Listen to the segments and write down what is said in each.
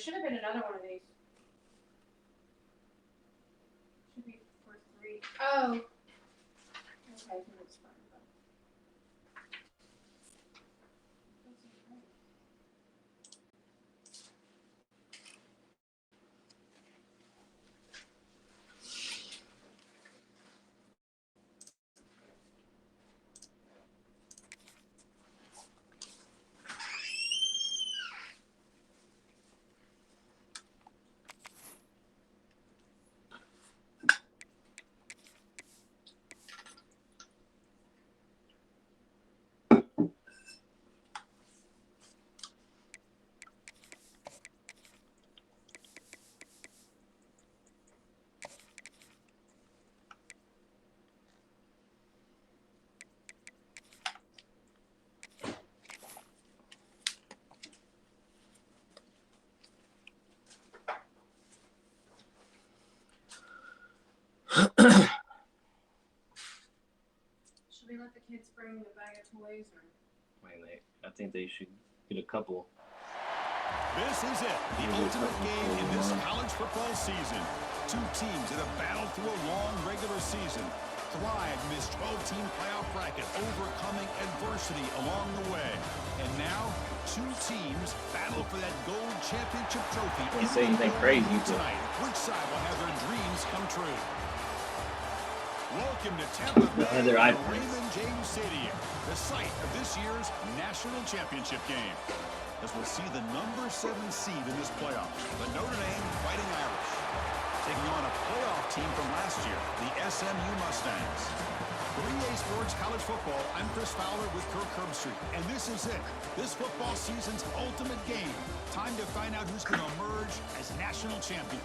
should have been another one of these. Should be for 3. Oh. Okay, it's fine. Should we let the kids bring the bag of toys or? I think they should get a couple. This is it, the ultimate game in this college football season. 2 teams that have battled through a long regular season, thrived in this 12-team playoff bracket, overcoming adversity along the way. And now, 2 teams battle for that gold championship trophy. Can't say anything crazy tonight. Which side will have their dreams come true? Welcome to Tampa Bay, the Raymond James Stadium, the site of this year's national championship game. As we'll see the number 7 seed in this playoff, the Notre Dame Fighting Irish, taking on a playoff team from last year, the SMU Mustangs. 3A Sports College Football, I'm Chris Fowler with Kirk Herbstreit, and this is it, this football season's ultimate game. Time to find out who's going to emerge as national champion.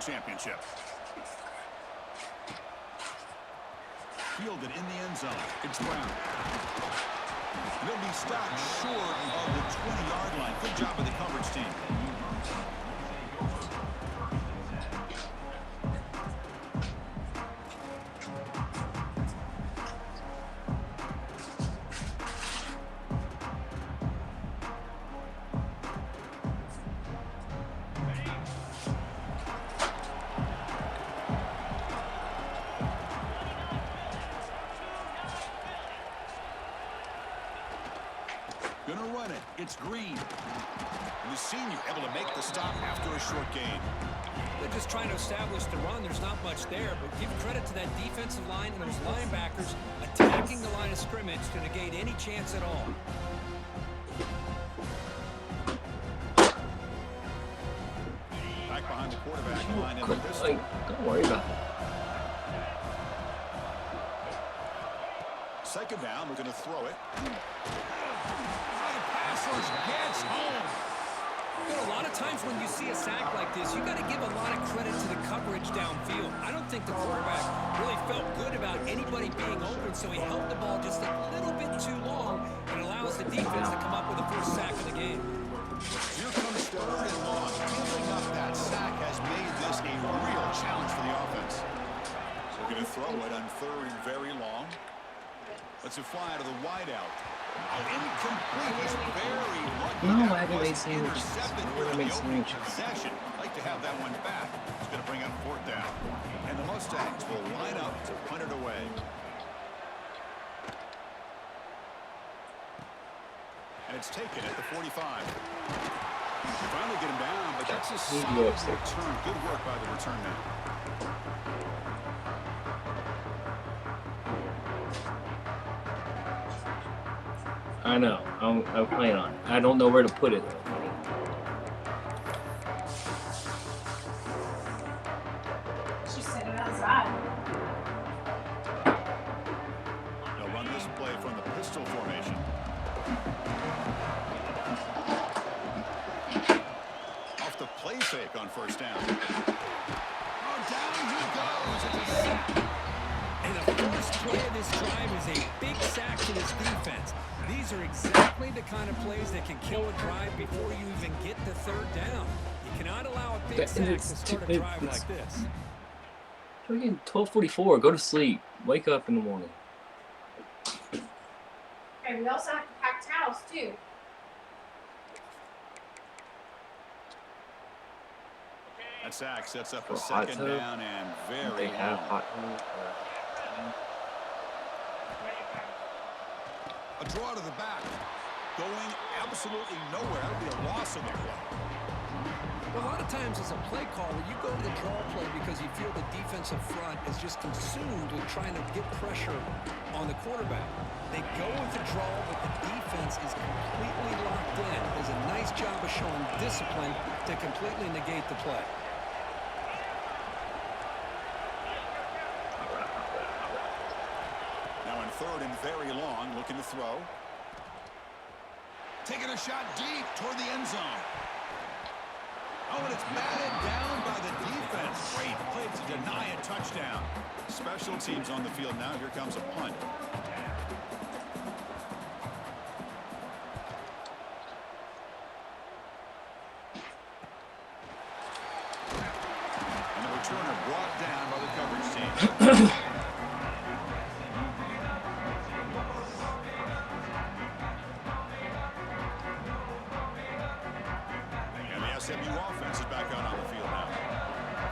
Championship. Fielded in the end zone. It's Brown. And they'll be stopped short of the 20-yard line. Good job of the coverage team. It's Green. And the senior able to make the stop after a short gain. They're just trying to establish the run. There's not much there, but give credit to that defensive line and those linebackers attacking the line of scrimmage to negate any chance at all. Back behind the quarterback line in the pistol. Don't worry about it. Second down, we're going to throw it. Gets home. You know, a lot of times when you see a sack like this, you got to give a lot of credit to the coverage downfield. I don't think the quarterback really felt good about anybody being open, so he held the ball just a little bit too long and allows the defense to come up with the first sack of the game. Here comes 3rd and long. Giving up that sack has made this a real challenge for the offense. So we're going to throw it on 3rd and very long. Let's fly to the wideout. Incomplete. He's very lucky. No, I haven't made sandwiches. Possession. Like to have that one back. He's going to bring up 4th down. And the Mustangs will line up to punt it away. And it's taken at the 45. Finally get him down, but that's a solid return. Good work by the return man. I know. I'm playing on it. I don't know where to put it. She set it outside. They'll run this play from the pistol formation. Off the play fake on 1st down. Oh, down he goes. It's a sack. And the first play of this drive is a big sack to this defense. These are exactly the kind of plays that can kill a drive before you even get the third down. You cannot allow a big sack to start a drive like this. Freaking 12:44. Go to sleep. Wake up in the morning. Okay, we also have to pack towels too. That sack sets up a second down and very They have hot a draw to the back. Going absolutely nowhere. That would be a loss of the play. Well, a lot of times as a play caller, you go to the draw play because you feel the defensive front is just consumed with trying to get pressure on the quarterback. They go with the draw, but the defense is completely locked in. Does a nice job of showing discipline to completely negate the play. Now in third and very long, looking to throw. Taking a shot deep toward the end zone. Oh, and it's batted down by the defense. Great play to deny a touchdown. Special teams on the field now. Here comes a punt. And the returner brought down by the coverage team. SMU offense is back out on the field now.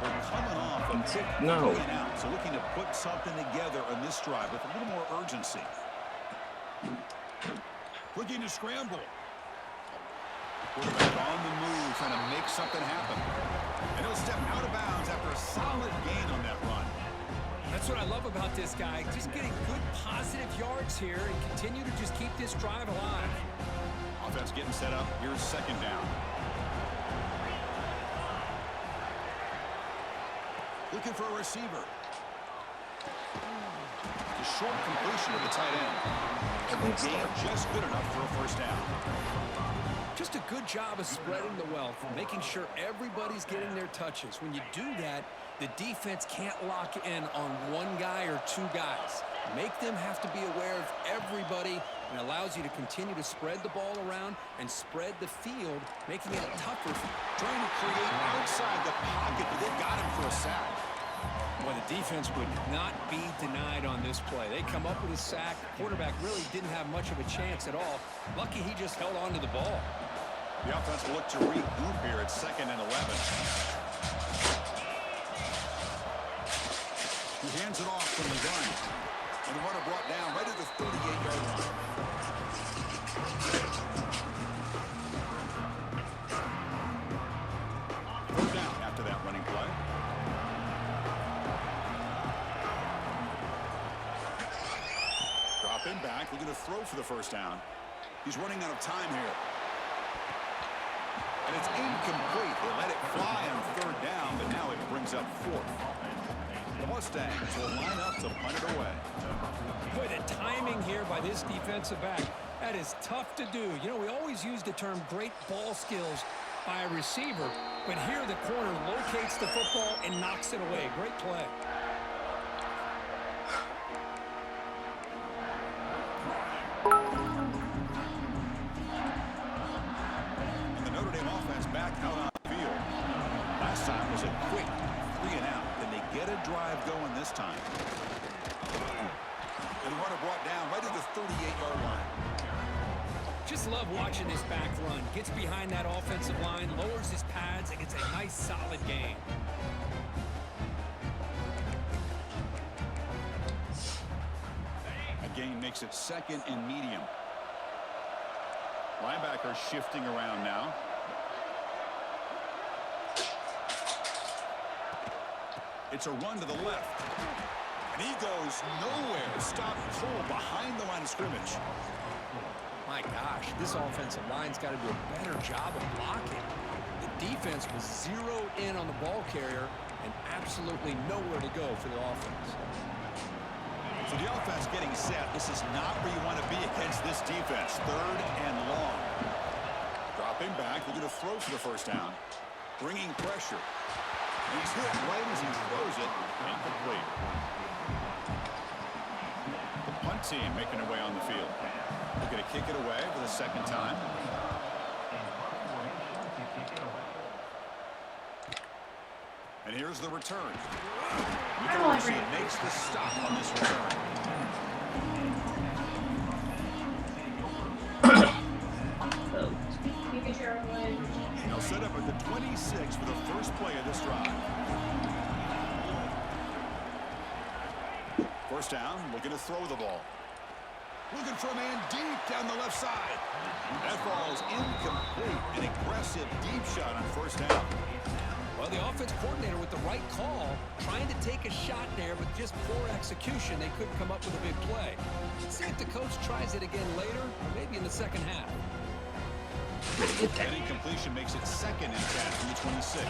We're coming off a tick No. out, so looking to put something together on this drive with a little more urgency. Looking to scramble. Quarterback on the move, trying to make something happen. And he'll step out of bounds after a solid gain on that run. That's what I love about this guy. Just getting good positive yards here and continue to just keep this drive alive. Offense getting set up. Here's second down. Looking for a receiver. The short completion of the tight end. And the game just good enough for a first down. Just a good job of spreading the wealth, making sure everybody's getting their touches. When you do that, the defense can't lock in on one guy or two guys. Make them have to be aware of everybody, and allows you to continue to spread the ball around and spread the field, making it tougher. Trying to create outside the pocket, but they got him for a sack. Well, the defense would not be denied on this play. They come up with a sack. The quarterback really didn't have much of a chance at all. Lucky he just held on to the ball. The offense will look to regroup here at 2nd and 11. He hands it off from the gun. And the runner brought down right at the 38-yard line. Third down after that running play. Dropping back, looking to throw for the first down. He's running out of time here. And it's incomplete. They let it fly on third down, but now it brings up 4th. The Mustangs will line up to punt it away. Boy, the timing here by this defensive back, that is tough to do. You know, we always use the term great ball skills by a receiver, but here the corner locates the football and knocks it away. Great play. And the Notre Dame offense back out on the field. Last time was a quick 3-and-out. Can they get a drive going this time? And the runner brought down right at the 38-yard line. Just love watching this back run. Gets behind that offensive line, lowers his pads, and gets a nice solid gain. A gain makes it 2nd and medium. Linebacker shifting around now. It's a run to the left. And he goes nowhere. Stopped cold behind the line of scrimmage. My gosh, this offensive line's got to do a better job of blocking. The defense was zeroed in on the ball carrier and absolutely nowhere to go for the offense. So the offense getting set. This is not where you want to be against this defense. 3rd and long. Dropping back. Looking to throw for the first down. Bringing pressure. He's hit right as he throws it. Incomplete. team making their way on the field. Looking to kick it away for the second time. And here's the return. It makes the stop on this return. They'll set up at the 26 for the first play of this drive. First down, looking to throw the ball. Looking for a man deep down the left side. That ball is incomplete. An aggressive deep shot on first down. Well, the offense coordinator with the right call, trying to take a shot there, but just poor execution. They couldn't come up with a big play. Let's see if the coach tries it again later, or maybe in the second half. That incompletion makes it second and 10 from the 26.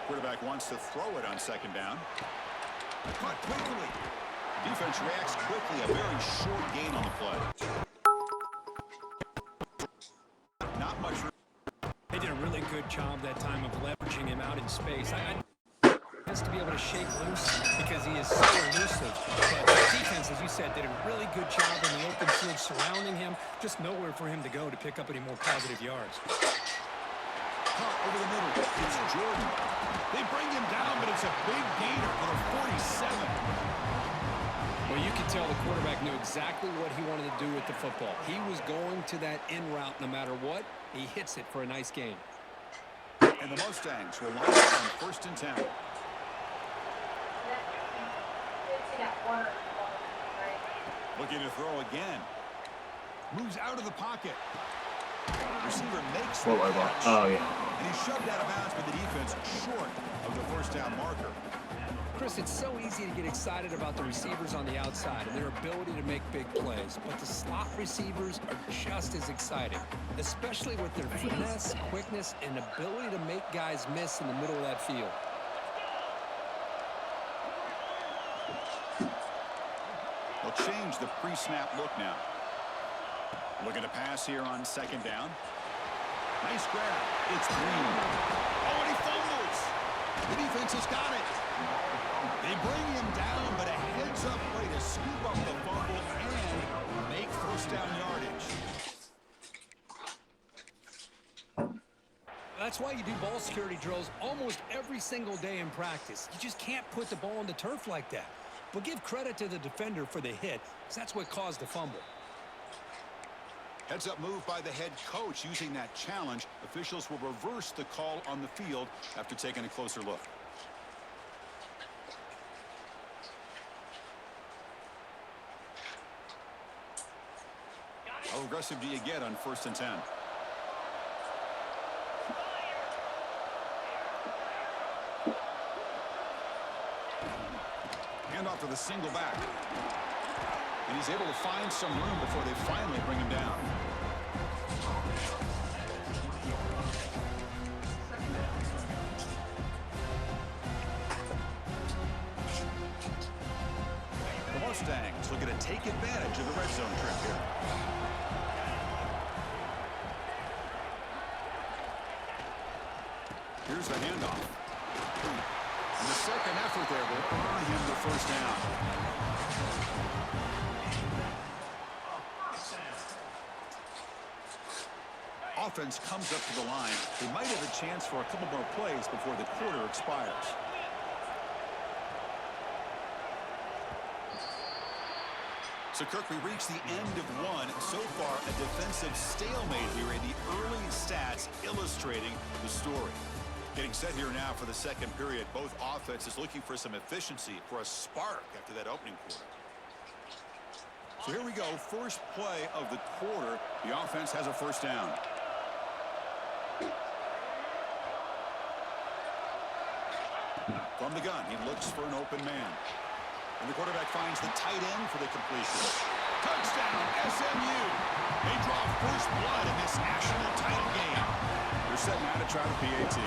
Quarterback wants to throw it on second down. Caught quickly. Defense reacts quickly. A very short gain on the play. Not much room. They did a really good job that time of leveraging him out in space. Has to be able to shake loose because he is so elusive. But the defense, as you said, did a really good job in the open field surrounding him. Just nowhere for him to go to pick up any more positive yards. Caught over the middle. It's Jordan. They bring him down, but it's a big gainer for the 47. Well, you can tell the quarterback knew exactly what he wanted to do with the football. He was going to that in route no matter what. He hits it for a nice gain. And the Mustangs will line up on first and 10. Looking to throw again. Moves out of the pocket. Receiver makes the catch. Oh, yeah. And he's shoved out of bounds by the defense short of the first down marker. Chris, it's so easy to get excited about the receivers on the outside and their ability to make big plays, but the slot receivers are just as exciting, especially with their finesse, quickness, and ability to make guys miss in the middle of that field. They'll change the pre-snap look now. Looking to pass here on second down. Nice grab. It's Green. Oh, and he fumbles. The defense has got it. They bring him down, but a heads-up play to scoop up the fumble and make first down yardage. That's why you do ball security drills almost every single day in practice. You just can't put the ball on the turf like that. But give credit to the defender for the hit, because that's what caused the fumble. Heads-up move by the head coach using that challenge. Officials will reverse the call on the field after taking a closer look. How aggressive do you get on first and 10? Hand off to the single back. And he's able to find some room before they finally bring him down. The Mustangs looking to take advantage of the red zone trip here. Here's the handoff. And the second effort there will earn him the first down. Offense comes up to the line. They might have a chance for a couple more plays before the quarter expires. So, Kirk, we reach the end of one. So far, a defensive stalemate here in the early stats illustrating the story. Getting set here now for the second period. Both offenses looking for some efficiency, for a spark after that opening quarter. So here we go. First play of the quarter. The offense has a first down. From the gun, he looks for an open man. And the quarterback finds the tight end for the completion. Touchdown, SMU. They draw first blood in this national title game. They're setting out to try the PAT.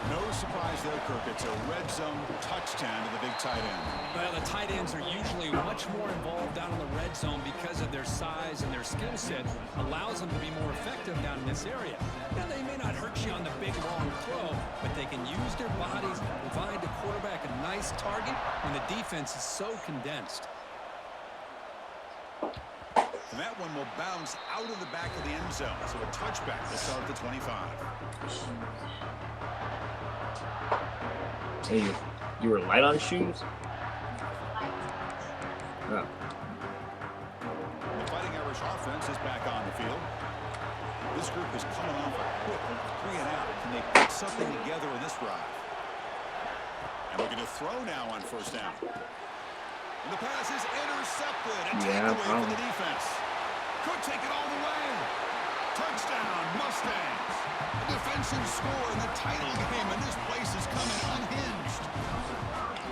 No surprise there, Kirk. It's a red zone touchdown to the big tight end. Well, the tight ends are usually much more involved down in the red zone because of their size and their skill set allows them to be more effective down in this area. Now, they may not hurt archy on the big long throw, but they can use their bodies to provide the quarterback a nice target when the defense is so condensed. And that one will bounce out of the back of the end zone. So a touchback to start at the 25. Hey, you were light on shoes? Oh. The Fighting Irish offense is back on the field. This group is coming off a quick 3 and out. Can they put something together in this drive? And looking to throw now on first down. And the pass is intercepted. A takeaway from the defense. Could take it all the way. Touchdown, Mustangs. A defensive score in the title game, and this place is coming unhinged.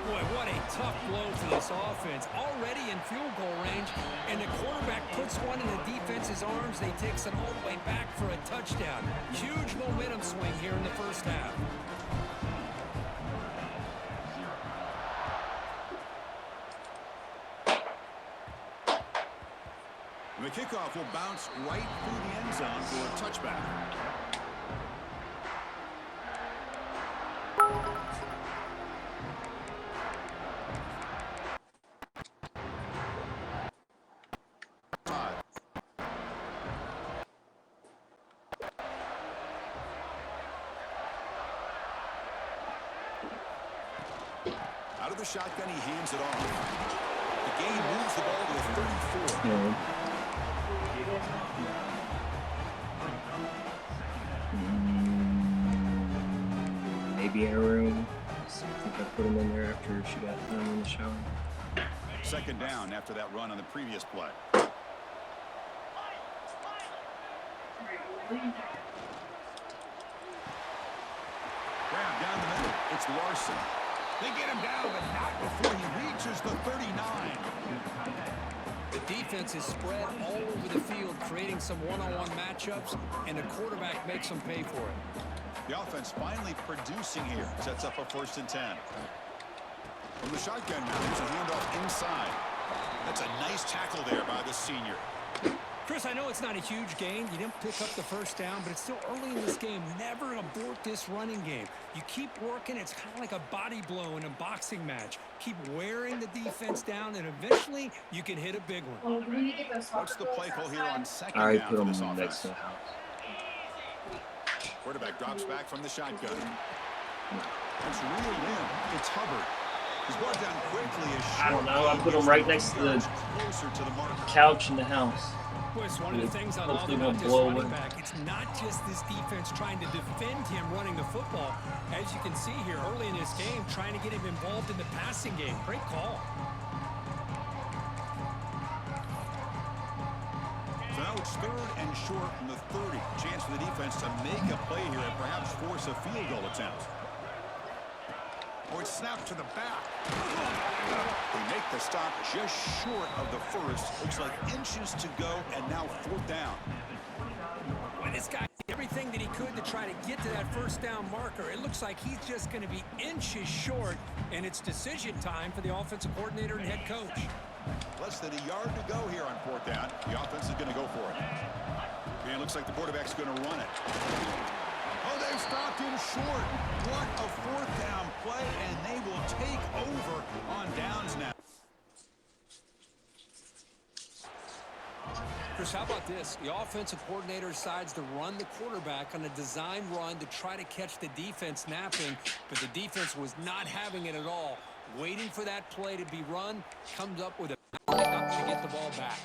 Boy, what a tough blow for this offense. Already in field goal range, and the quarterback puts one in the defense's arms. They takes it all the way back for a touchdown. Huge momentum swing here in the first half. The kickoff will bounce right through the end zone for a touchback. Out of the shotgun, he hands it off. The game moves the ball to the 34. Maybe in a room. I think I put him in there after she got done in the shower. Second down after that run on the previous play. Grab down the middle. It's Larson. They get him down, but not before he reaches the 39. The defense is spread all over the field, creating some one-on-one matchups, and the quarterback makes them pay for it. The offense finally producing here. Sets up a 1st and 10. From the shotgun now, there's a handoff inside. That's a nice tackle there by the senior. Chris, I know it's not a huge gain. You didn't pick up the first down, but it's still early in this game. Never abort this running game. You keep working. It's kind of like a body blow in a boxing match. Keep wearing the defense down, and eventually you can hit a big one. What's the play call here on second I down put for him this next offense? to the house. Quarterback drops back from the shotgun. It's reeled in. It's Hubbard. He's brought down quickly. I don't know. I put him right next to the couch in the house. Boy, it's one of the things I love about this running back. It's not just this defense trying to defend him running the football. As you can see here early in this game, trying to get him involved in the passing game. Great call. So now it's 3rd and short from the 30. Chance for the defense to make a play here and perhaps force a field goal attempt. Or it's snapped to the back. They make the stop just short of the first. Looks like inches to go, and now 4th down. Well, this guy did everything that he could to try to get to that first down marker. It looks like he's just going to be inches short, and it's decision time for the offensive coordinator and head coach. Less than a yard to go here on 4th down. The offense is going to go for it. And it looks like the quarterback's going to run it. Oh, they stopped him short. What a 4th down play, and they will take over on downs now. Chris, how about this? The offensive coordinator decides to run the quarterback on a design run to try to catch the defense napping, but the defense was not having it at all. Waiting for that play to be run, comes up with a up to get the ball back.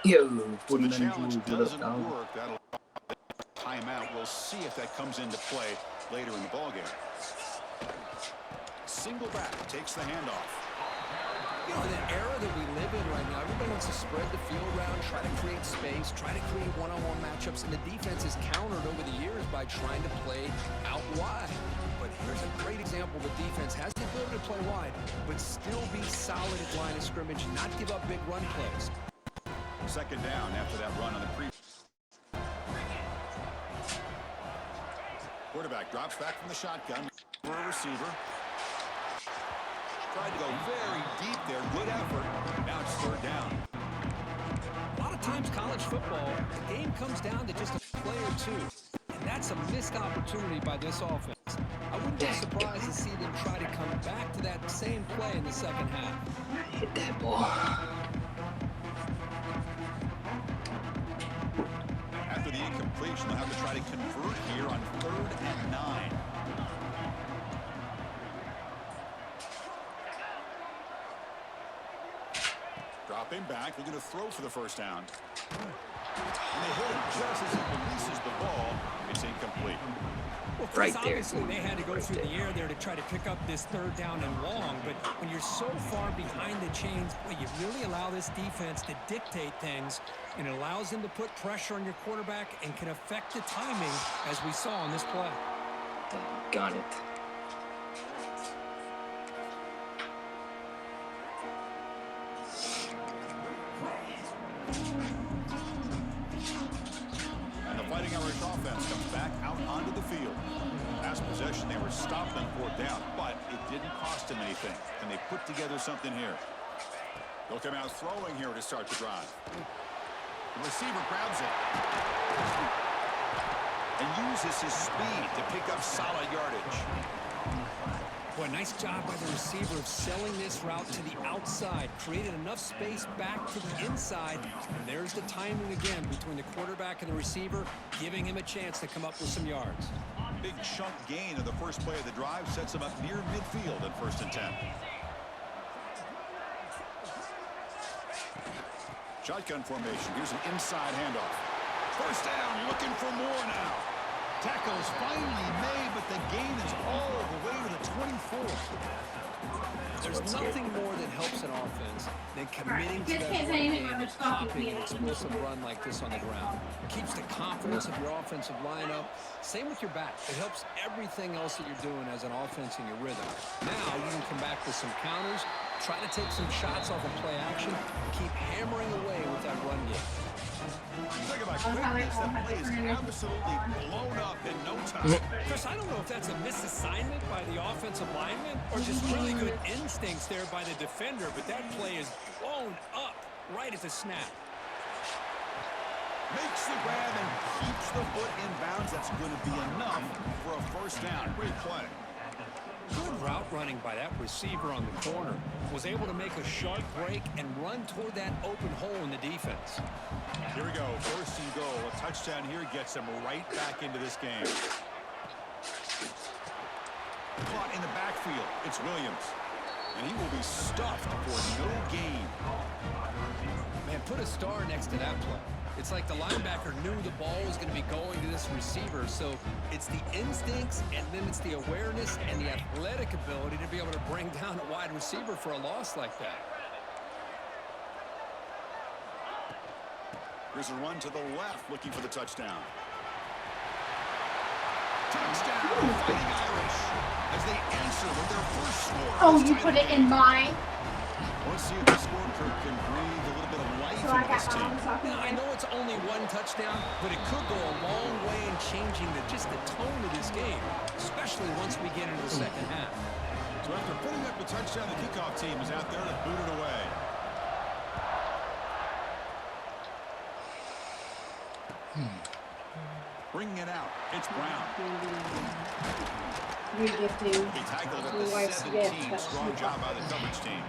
Yo, The challenge doesn't work. That'll timeout. We'll see if that comes into play later in the ballgame. Single back takes the handoff. You know, in the era that we live in right now, everybody wants to spread the field around, try to create space, try to create one-on-one matchups, and the defense is countered over the years by trying to play out wide. But here's a great example. The defense has the ability to play wide, but still be solid at line of scrimmage, not give up big run plays. Second down after that run on the pre. Quarterback drops back from the shotgun for a receiver. Tried to go very deep there. Good effort. Now it's 3rd down. A lot of times college football, the game comes down to just a play or two. And That's a missed opportunity by this offense. I wouldn't be surprised to see them try to come back to that same play in the second half. Hit that ball. After the incompletion, they'll have to try to convert here on 3rd and 9. Dropping back, looking to throw for the first down. And they hit it just as he releases the ball. It's incomplete. Well, Right Chris, there. obviously they had to go through the air there to try to pick up this 3rd down and long, but when you're so far behind the chains, boy, you really allow this defense to dictate things, and it allows them to put pressure on your quarterback and can affect the timing, as we saw on this play. Got it. And the Fighting Irish offense comes back out onto the field. Last possession, they were stopped on 4th down, but it didn't cost them anything. And they put together something here. They'll come out throwing here to start the drive. The receiver grabs it and uses his speed to pick up solid yardage. Boy, nice job by the receiver of selling this route to the outside. Created enough space back to the inside. And there's the timing again between the quarterback and the receiver, giving him a chance to come up with some yards. Big chunk gain of the first play of the drive sets him up near midfield at 1st and 10. Shotgun formation. Here's an inside handoff. 1st down, looking for more now. Tackle's finally made, but the gain is all the way to the 24. There's nothing more that helps an offense than committing to Just that can't run say anything game about and the stock popping an being explosive run like this on the ground. Keeps the confidence of your offensive lineup. Same with your back. It helps everything else that you're doing as an offense in your rhythm. Now you can come back with some counters, try to take some shots off of play action, and keep hammering away with that run game. Talk about quickness, that play is absolutely blown up in no time. Chris, I don't know if that's a misassignment by the offensive lineman or just really good instincts there by the defender, but that play is blown up right at the snap. Makes the grab and keeps the foot in bounds. That's going to be enough for a 1st down. Great play. Good route running by that receiver on the corner. Was able to make a sharp break and run toward that open hole in the defense. Here we go. 1st and goal. A touchdown here gets them right back into this game. Caught in the backfield. It's Williams. And he will be stuffed for no gain. Man, put a star next to that play. It's like the linebacker knew the ball was going to be going to this receiver, so it's the instincts and then it's the awareness and the athletic ability to be able to bring down a wide receiver for a loss like that. Here's a run to the left, looking for the touchdown. Touchdown, Fighting Irish, as they answer with their first score. Oh, you put it in mine? Let's see if the scorecard can breathe a little bit of life So I into this got team. mine talking Now, I know it's only one touchdown, but it could go a long way in changing just the tone of this game, especially once we get into the second half. So after putting up a touchdown, the kickoff team is out there to boot it away. Bringing it out, it's Brown. Regifting. He tackled at Blue the White's 17. gift. Strong job by the coverage team.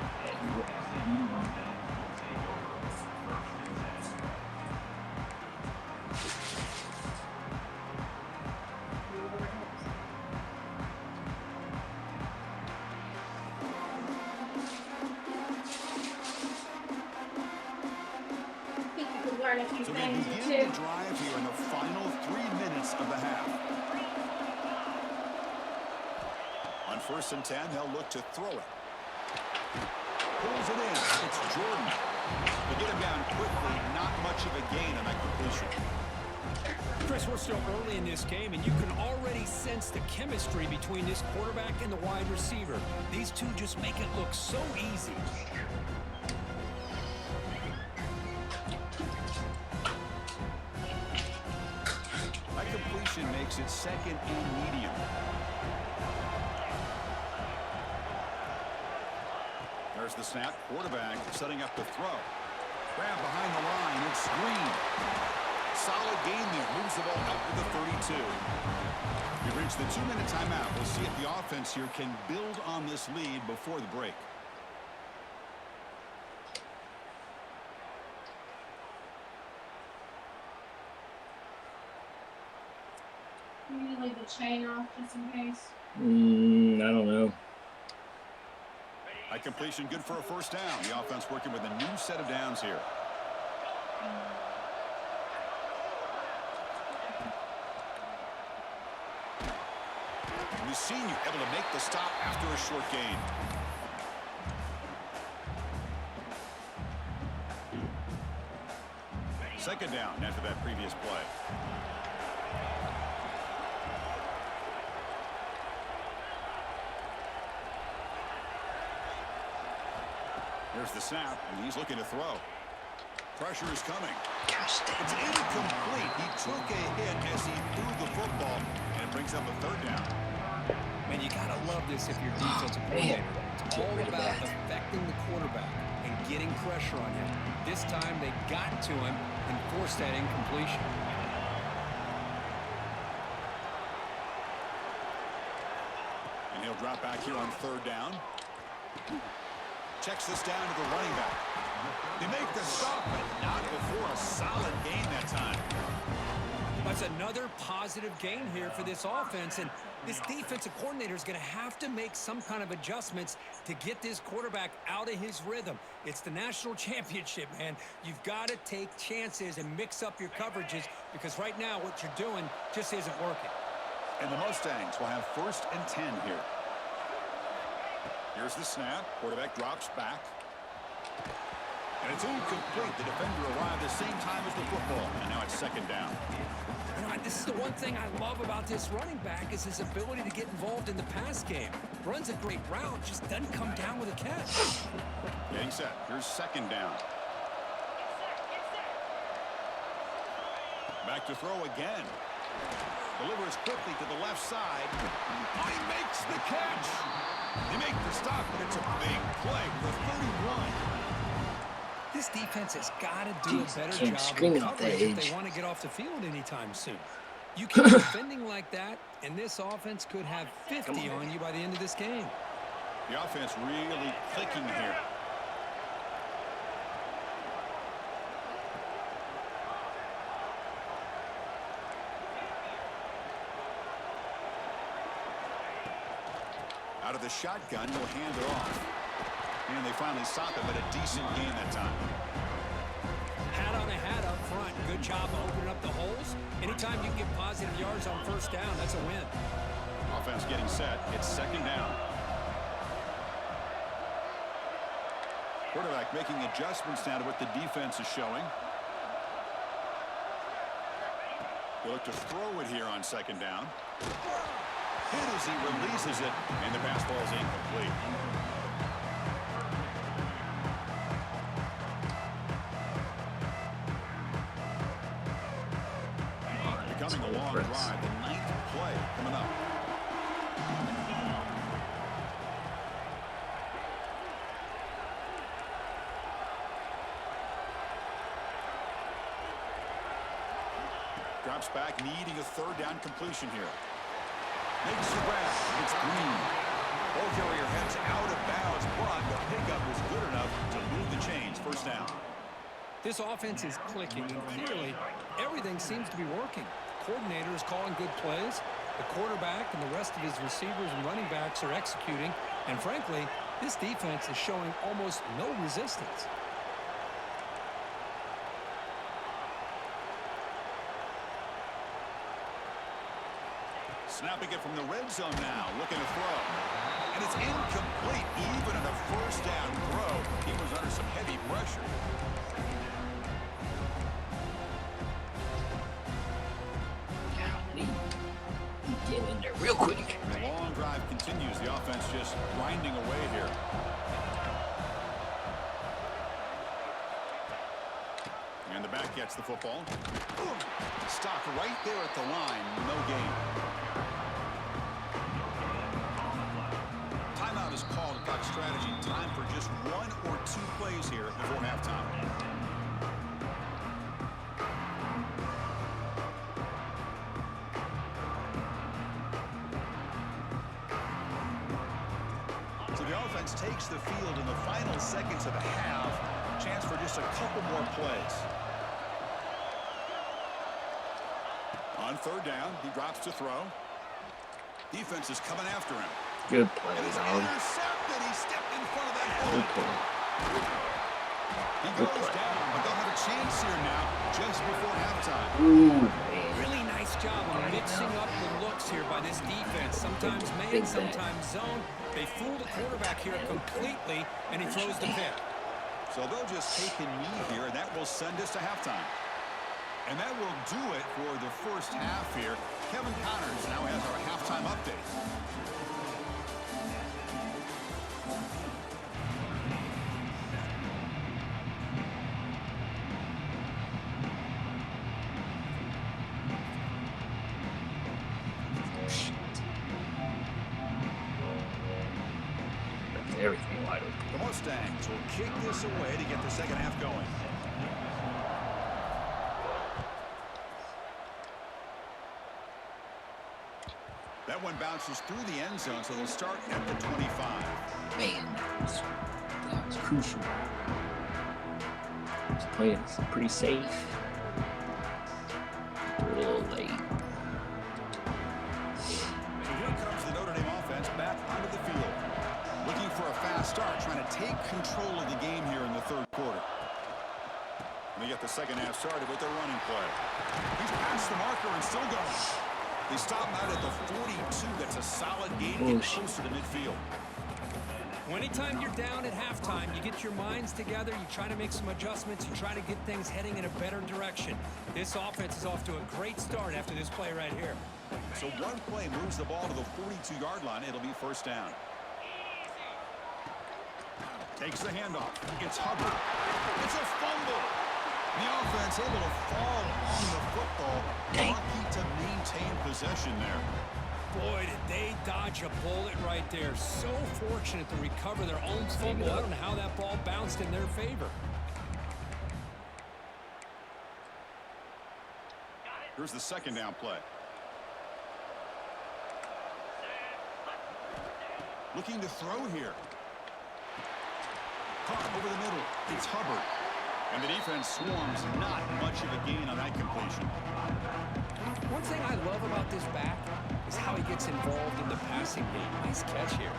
I think you could learn a few So they things begin too. the drive here in the final 3 minutes of the half. On 1st and 10, they'll look to throw it. Pulls it in. It's Jordan. They get him down quickly. Not much of a gain on that completion. Chris, we're still early in this game, and you can already sense the chemistry between this quarterback and the wide receiver. These two just make it look so easy. That completion makes it 2nd and medium. There's the snap. Quarterback setting up the throw. Grab behind the line. It's Green. Solid gain there. Moves the ball up to the 2. We've reached the 2-minute timeout. We'll see if the offense here can build on this lead before the break. You need to leave the chain off just in case. I don't know. A completion good for a first down. The offense working with a new set of downs here. The senior able to make the stop after a short gain. Second down after that previous play. Here's the snap, and he's looking to throw. Pressure is coming. Gosh dang. It's incomplete. He took a hit as he threw the football, and it brings up a third down. Man, you gotta love this if you're defensive coordinator. It's Get all rid of about that. affecting the quarterback and getting pressure on him. This time they got to him and forced that incompletion. And he'll drop back here on third down. Checks this down to the running back. They make the stop, but not before a solid gain that time. That's another positive gain here for this offense, and this defensive coordinator is going to have to make some kind of adjustments to get this quarterback out of his rhythm. It's the national championship, man. You've got to take chances and mix up your coverages because right now what you're doing just isn't working. And the Mustangs will have 1st and 10 here. Here's the snap. Quarterback drops back. And it's incomplete. The defender arrived the same time as the football. And now it's second down. You know, this is the one thing I love about this running back is his ability to get involved in the pass game. Runs a great route, just doesn't come down with a catch. Getting set. Here's second down. Back to throw again. Delivers quickly to the left side. Oh, he makes the catch. They make the stop, but it's a big play with a 31. This defense has got to do a better Can't job scream of at that coverage if age. they want to get off the field anytime soon. You keep defending like that, and this offense could have 50 on you by the end of this game. The offense really clicking here. Out of the shotgun, he'll hand it off. And they finally stop him, but a decent gain that time. Hat on a hat up front. Good job of opening up the holes. Anytime you get positive yards on first down, that's a win. Offense getting set. It's second down. Quarterback making adjustments now to what the defense is showing. They look to throw it here on second down. Hit as he releases it, and the pass ball is incomplete. Becoming a long drive, the 9th play coming up. Drops back, needing a third down completion here. Makes the grab. It's Green. Ball carrier heads out of bounds, but the pickup was good enough to move the chains. First down. This offense is clicking, and clearly everything seems to be working. The coordinator is calling good plays. The quarterback and the rest of his receivers and running backs are executing. And frankly, this defense is showing almost no resistance. Snapping it from the red zone now, looking to throw. And it's incomplete, even on a first down throw. He was under some heavy pressure. Golly. Get in there real quick. The long drive continues. The offense just grinding away here. And the back gets the football. Stopped right there at the line. No gain. Timeout is called at Buck Strategy. Time for just 1 or 2 plays here before halftime. takes the field in the final seconds of the half. Chance for just a couple more plays. On third down, he drops to throw. Defense is coming after him. Good play, And he's dog. intercepted. He stepped in front of that Good ball. play. He Good goes play. down, but they'll have a chance here now just before halftime. Ooh, man. Really nice job of mixing up the looks here by this defense. Sometimes man, sometimes zone. They fool the quarterback here completely, and he throws the pick. So they'll just take a knee here, and that will send us to halftime. And that will do it for the first half here. Kevin Connors now has our halftime update. Everything wide open. The Mustangs will kick this away to get the second half going. That one bounces through the end zone, so they'll start at the 25. Man, that was crucial. This play is pretty safe. A little late. So here comes the Notre Dame offense back onto the field. Looking for a fast start, trying to take control of the game here in the third quarter. And they get the second half started with their running play. He's past the marker and still going. They stop out at the 42. That's a solid gain. Get closer to midfield. Well, anytime you're down at halftime, you get your minds together, you try to make some adjustments, you try to get things heading in a better direction. This offense is off to a great start after this play right here. So one play moves the ball to the 42-yard line. It'll be first down. Takes the handoff. It's Hubbard. It's a fumble. The offense able to fall on the football. Lucky to maintain possession there. Boy, did they dodge a bullet right there. So fortunate to recover their own fumble. I don't know how that ball bounced in their favor. Here's the second down play. Looking to throw here. Caught over the middle. It's Hubbard. And the defense swarms. Not much of a gain on that completion. One thing I love about this back is how he gets involved in the passing game. Nice catch here.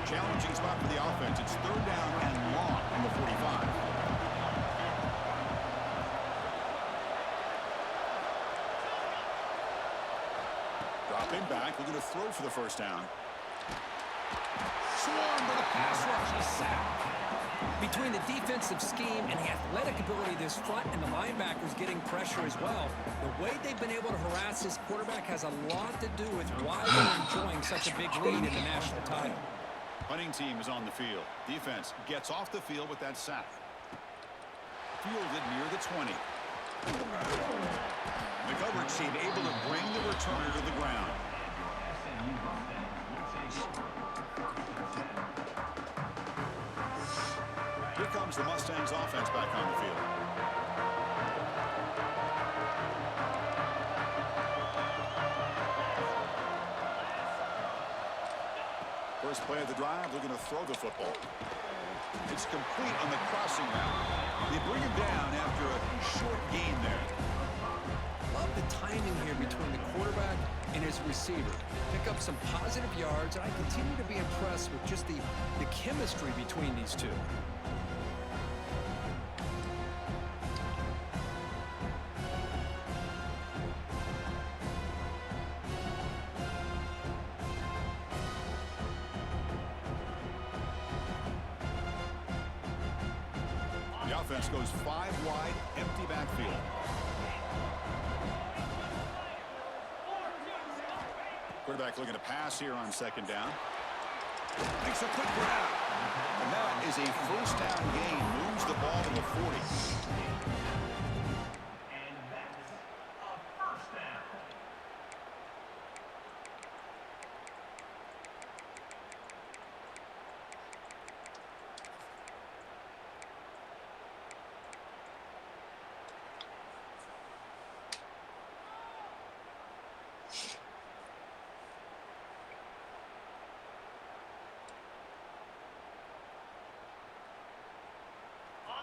Challenging spot for the offense. It's third down and long on the 45. Dropping back, looking to throw for the first down. Swarmed with a pass rush, a sack. Between the defensive scheme and the athletic ability of this front and the linebackers getting pressure as well, the way they've been able to harass this quarterback has a lot to do with why they're enjoying such a big lead in the national title. Punting team is on the field. Defense gets off the field with that sack. Fielded near the 20. The coverage team able to bring the returner to the ground. Here comes the Mustangs offense back on the field. First play of the drive, they're going to throw the football. It's complete on the crossing route. They bring him down after a short gain there. Love the timing here between the quarterback and his receiver. Pick up some positive yards, and I continue to be impressed with just the chemistry between these two. The offense goes 5 wide, empty backfield. Quarterback looking to pass here on second down. Makes a quick grab. And that is a first down gain. Moves the ball to the 40.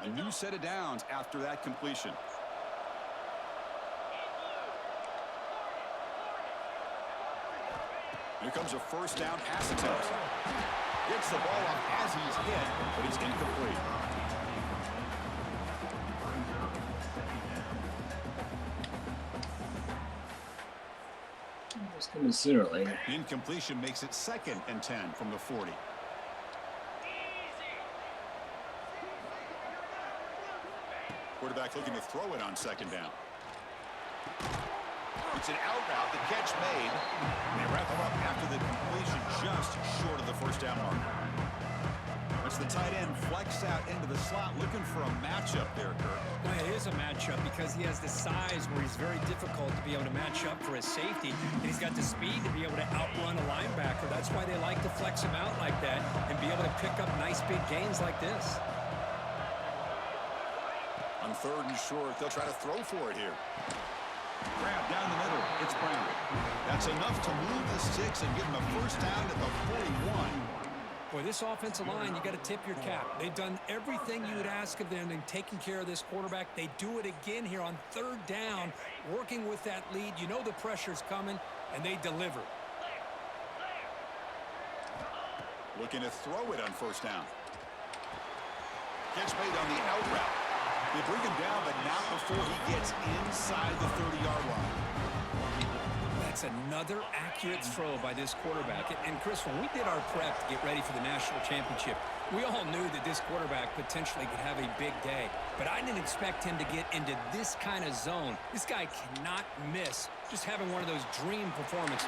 A new set of downs after that completion. Here comes a first down pass attempt. Gets the ball off as he's hit, but it's incomplete. It's coming sooner or later. Incompletion makes it 2nd and 10 from the 40. Quarterback looking to throw it on 2nd down. It's an out route. The catch made. They wrap him up after the completion just short of the first down mark. It's the tight end flex out into the slot looking for a matchup there, Kirk. Well, it is a matchup because he has the size where he's very difficult to be able to match up for his safety, and he's got the speed to be able to outrun a linebacker. That's why they like to flex him out like that and be able to pick up nice big gains like this. On 3rd and short, they'll try to throw for it here. Grab down the middle. It's Brown. That's enough to move the sticks and give him a first down at the 41. Boy, this offensive line, you got to tip your cap. They've done everything you would ask of them in taking care of this quarterback. They do it again here on 3rd down, working with that lead. You know the pressure's coming, and they deliver. Looking to throw it on first down. Catch made on the out route. They bring him down, but not before he gets inside the 30-yard line. That's another accurate throw by this quarterback. And Chris, when we did our prep to get ready for the national championship, we all knew that this quarterback potentially could have a big day. But I didn't expect him to get into this kind of zone. This guy cannot miss. Just having one of those dream performances.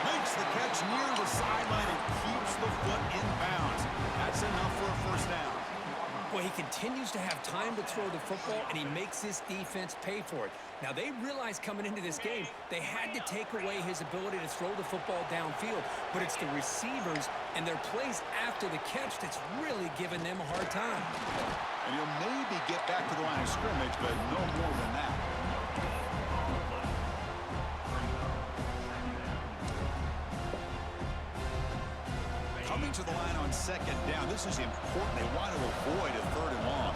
Makes the catch near the sideline and keeps the foot in bounds. That's enough for a first down. Well, he continues to have time to throw the football, and he makes this defense pay for it. Now, they realized coming into this game, they had to take away his ability to throw the football downfield, but it's the receivers and their plays after the catch that's really giving them a hard time. And he'll maybe get back to the line of scrimmage, but no more than that. Coming to the line on 2nd down. This is important. They want to avoid a 3rd and long.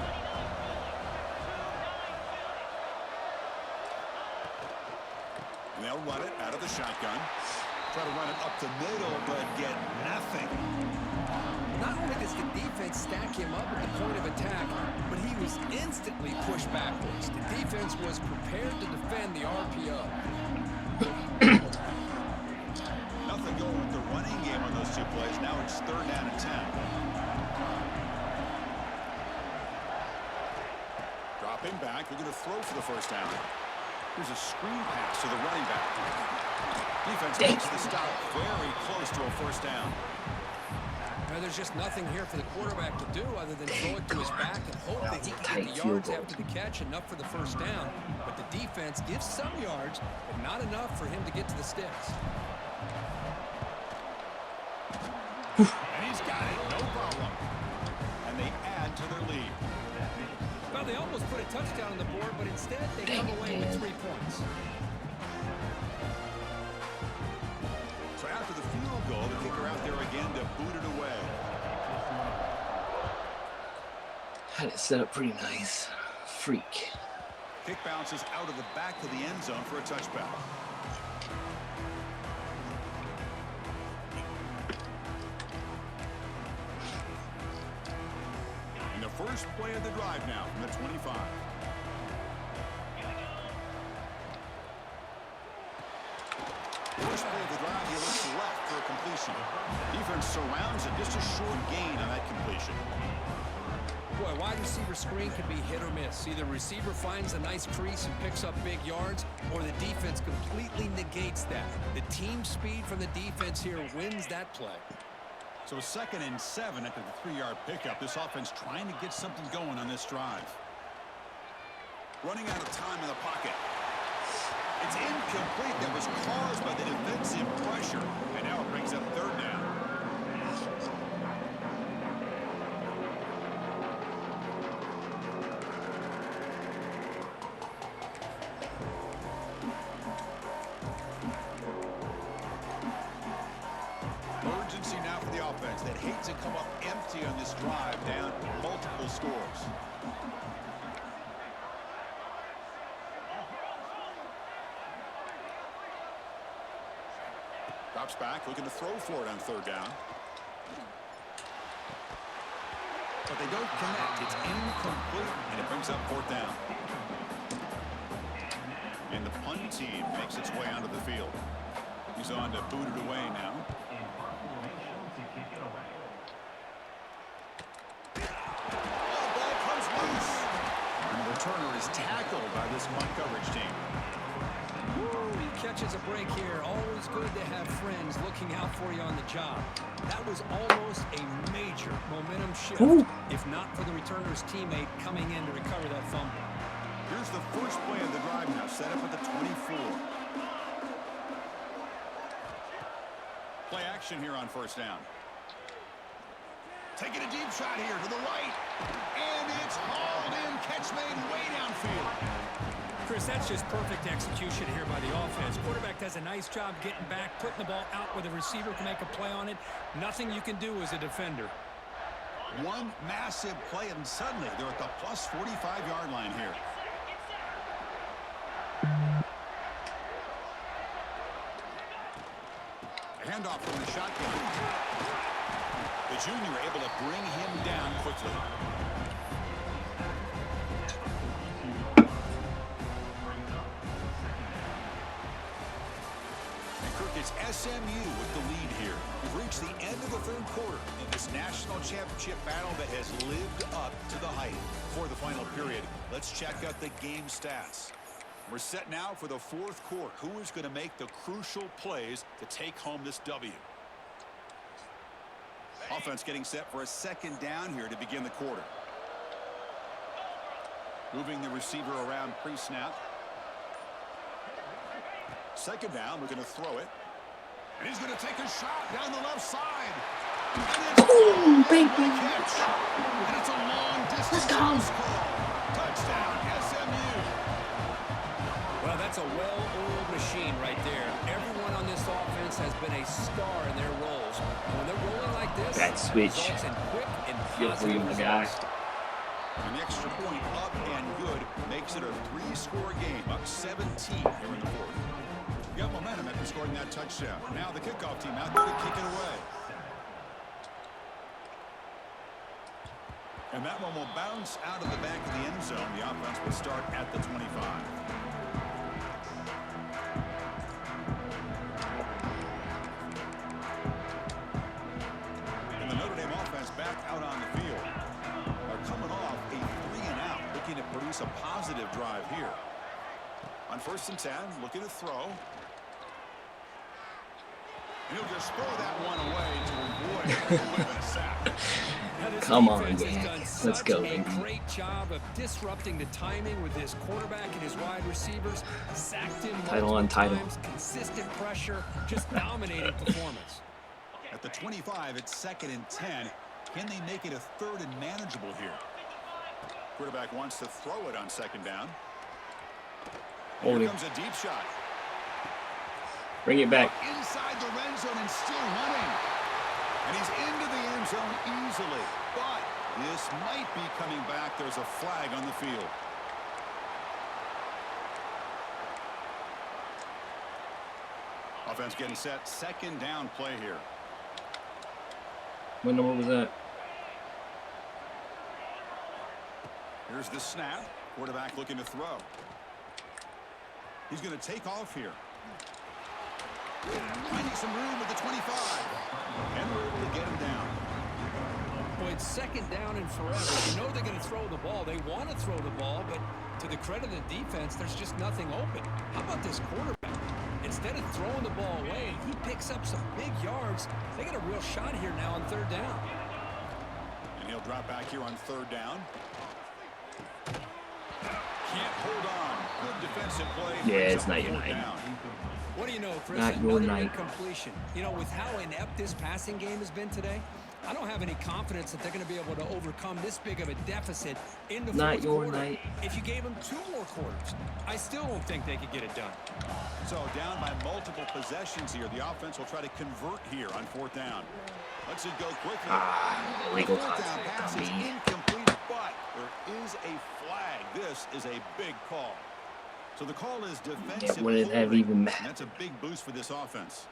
And they'll run it out of the shotgun. Try to run it up the middle, but get nothing. Not only does the defense stack him up at the point of attack, but he was instantly pushed backwards. The defense was prepared to defend the RPO. Nothing going with the running game on those 2 plays. Now it's 3rd down and 10. Dropping back. They're going to throw for the first down. Here's a screen pass to the running back. Defense makes the stop very close to a first down. Now, there's just nothing here for the quarterback to do other than throw it to his back and hope that he can get the yards after the catch, enough for the first down. But the defense gives some yards, but not enough for him to get to the sticks. And he's got it, no problem. And they add to their lead. Well, they almost put a touchdown on the board, but instead they come away with 3 points. So after the field goal, the kicker out there again to boot it away. Had it set up pretty nice. Freak. Kick bounces out of the back of the end zone for a touchback. And the first play of the drive now from the 25. First play of the drive, he looks left for a completion. Defense surrounds it, just a short gain on that completion. Boy, wide receiver screen can be hit or miss. Either receiver finds a nice crease and picks up big yards, or the defense completely negates that. The team speed from the defense here wins that play. So 2nd and 7 after the 3-yard pickup. This offense trying to get something going on this drive. Running out of time in the pocket. It's incomplete. That was caused by the defensive pressure. And now it brings up 3rd down. Urgency now for the offense that hates to come up empty on this drive, down multiple scores. drops back, looking to throw for it on third down. But they don't connect. It's incomplete, and it brings up fourth down. And the punt team makes its way onto the field. He's on to boot it away now. Oh, ball comes loose. And the returner is tackled by this punt coverage team. He catches a break here. Always good to have friends looking out for you on the job. That was almost a major momentum shift, if not for the returner's teammate coming in to recover that fumble. Here's the first play of the drive now, set up at the 24. Play action here on first down. Taking a deep shot here to the right. And it's hauled in. Catch made way downfield. Chris, that's just perfect execution here by the offense. Quarterback does a nice job getting back, putting the ball out where the receiver can make a play on it. Nothing you can do as a defender. One massive play, and suddenly they're at the plus 45-yard line here. Handoff from the shotgun. The junior able to bring him down quickly. It's SMU with the lead here. We've reached the end of the third quarter in this national championship battle that has lived up to the hype. For the final period, let's check out the game stats. We're set now for the fourth quarter. Who is going to make the crucial plays to take home this W? Offense getting set for a second down here to begin the quarter. Moving the receiver around pre-snap. Second down, we're going to throw it. And he's going to take a shot down the left side. And it's baby. Catch. And it's a long distance. Let's go. Touchdown, SMU. Well, that's a well-oiled machine right there. Everyone on this offense has been a star in their roles. And when they're rolling like this, that switch. results in quick and Feel free positive with the guy. results. An extra point up and good makes it a three-score game, up 17 here in the fourth. Got momentum after scoring that touchdown. Now the kickoff team out there to kick it away. And that one will bounce out of the back of the end zone. The offense will start at the 25. And the Notre Dame offense back out on the field. Are coming off a 3-and-out, looking to produce a positive drive here. On 1st and 10, looking to throw. And he'll just throw that one away to avoid a sack. Come on, yeah. Let's go, baby. Great job of disrupting the timing with his quarterback and his wide receivers. Sacked him multiple times, consistent pressure, just dominating performance. At the 25, it's 2nd and 10. Can they make it a 3rd and manageable here? Quarterback wants to throw it on 2nd down. Here comes a deep shot. Bring it back. Inside the red zone and still running. And he's into the end zone easily. But this might be coming back. There's a flag on the field. Offense getting set. 2nd down play here. What number was that? Here's the snap. Quarterback looking to throw. He's going to take off here. Finding some room at the 25. And we're able to get him down. Boy, it's 2nd down and forever. You know they're going to throw the ball. They want to throw the ball, but to the credit of the defense, there's just nothing open. How about this quarterback? Instead of throwing the ball away, he picks up some big yards. They got a real shot here now on 3rd down. And he'll drop back here on 3rd down. Can't hold on. Good defensive play. Yeah, it's not your night. Down. What do you know, Chris? Not your Another night. incompletion. You know, with how inept this passing game has been today, I don't have any confidence that they're going to be able to overcome this big of a deficit in the Not fourth your quarter. night. If you gave them 2 more quarters, I still don't think they could get it done. So down by multiple possessions here. The offense will try to convert here on 4th down. Let's it go quickly. Legal The 4th down contact pass on is me. incomplete, but there is a flag. This is a big call. So the call is defensive. It wouldn't have holding, even and mattered. that's a big boost for this offense.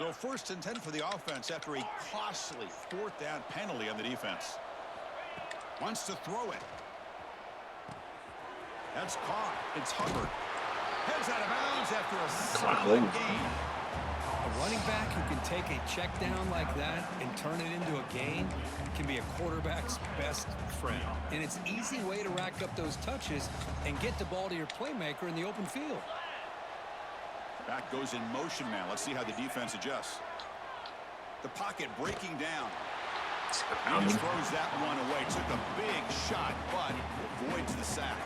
So 1st and 10 for the offense after a costly 4th down penalty on the defense. Wants to throw it. That's caught. It's Hubbard. Heads out of bounds after a solid gain. A running back who can take a check down like that and turn it into a gain can be a quarterback's best friend. And it's an easy way to rack up those touches and get the ball to your playmaker in the open field. Back goes in motion now. Let's see how the defense adjusts. The pocket breaking down. And throws that one away. Took a big shot, but avoids the sack.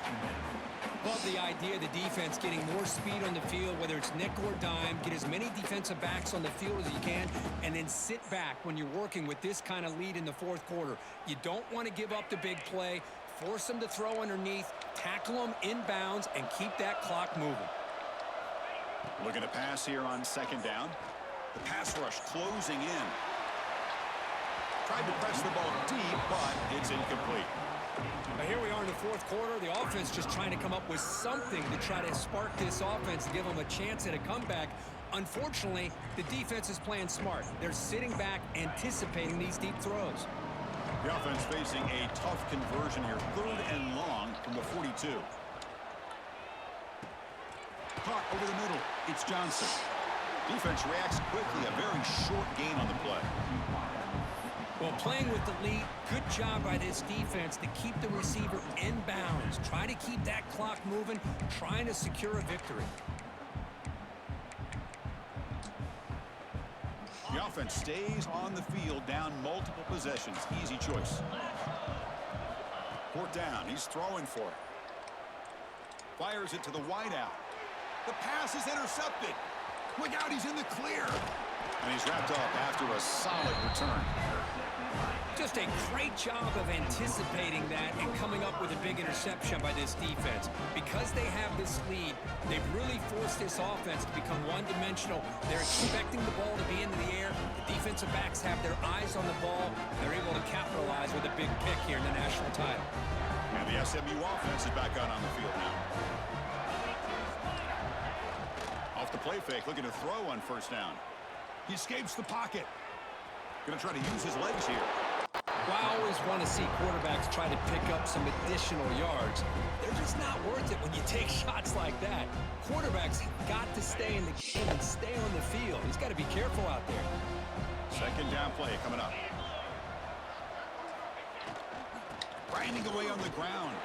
Love the idea of the defense getting more speed on the field, whether it's nickel or dime. Get as many defensive backs on the field as you can, and then sit back when you're working with this kind of lead in the 4th quarter. You don't want to give up the big play. Force them to throw underneath, tackle them inbounds, and keep that clock moving. Looking to pass here on 2nd down. The pass rush closing in. Tried to press the ball deep, but it's incomplete. Now here we are in the 4th quarter. The offense just trying to come up with something to try to spark this offense, give them a chance at a comeback. Unfortunately, the defense is playing smart. They're sitting back, anticipating these deep throws. The offense facing a tough conversion here. 3rd and long from the 42. Caught over the middle. It's Johnson. Defense reacts quickly. A very short gain on the play. Well, playing with the lead, good job by this defense to keep the receiver in bounds. Try to keep that clock moving, trying to secure a victory. The offense stays on the field, down multiple possessions. Easy choice. 4th down. He's throwing for it. Fires it to the wideout. The pass is intercepted. Look out, he's in the clear. And he's wrapped up after a solid return. Just a great job of anticipating that and coming up with a big interception by this defense. Because they have this lead, they've really forced this offense to become one-dimensional. They're expecting the ball to be into the air. The defensive backs have their eyes on the ball. They're able to capitalize with a big pick here in the national title. And the SMU offense is back out on the field now. Off the play fake, looking to throw on 1st down. He escapes the pocket. Going to try to use his legs here. Well, I always want to see quarterbacks try to pick up some additional yards. They're just not worth it when you take shots like that. Quarterbacks have got to stay in the game and stay on the field. He's got to be careful out there. 2nd down play coming up. Grinding away on the ground.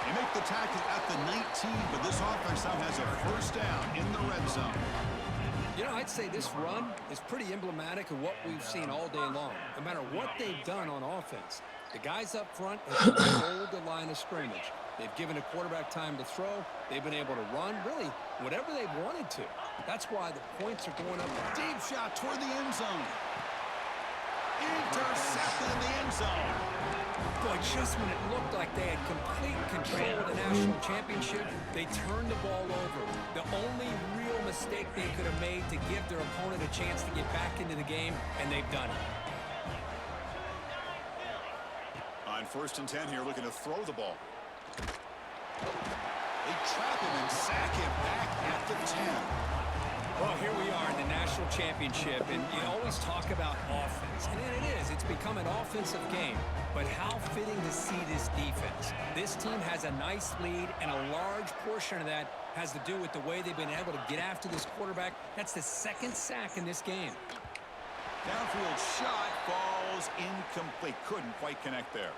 They make the tackle at the 19, but this offense now has a 1st down in the red zone. You know, I'd say this run is pretty emblematic of what we've seen all day long. No matter what they've done on offense, the guys up front have controlled the line of scrimmage. They've given a quarterback time to throw. They've been able to run, really, whatever they've wanted to. That's why the points are going up. Deep shot toward the end zone. Intercepted in the end zone. Boy, just when it looked like they had complete control of the national championship, they turned the ball over. The only real mistake they could have made to give their opponent a chance to get back into the game, and they've done it. On 1st and 10 here, looking to throw the ball. They trap him and sack him back at the 10. Well, here we are in the national championship, and you always talk about offense, and it is. It's become an offensive game, but how fitting to see this defense. This team has a nice lead, and a large portion of that has to do with the way they've been able to get after this quarterback. That's the 2nd sack in this game. Downfield shot falls incomplete. Couldn't quite connect there.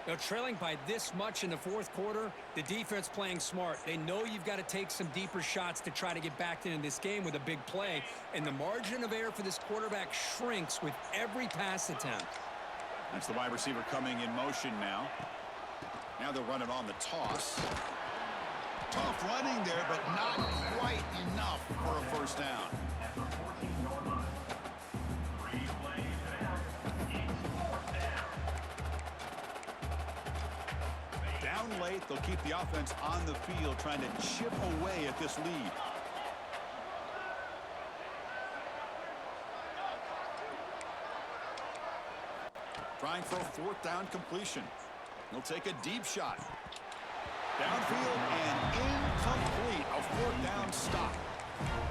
Now, trailing by this much in the 4th quarter, the defense playing smart. They know you've got to take some deeper shots to try to get back into this game with a big play. And the margin of error for this quarterback shrinks with every pass attempt. That's the wide receiver coming in motion now. Now they'll run it on the toss. Tough running there, but not quite enough for a 1st down. Down late, they'll keep the offense on the field, trying to chip away at this lead. Trying for a 4th down completion. He'll take a deep shot. Downfield and incomplete. A 4th down stop.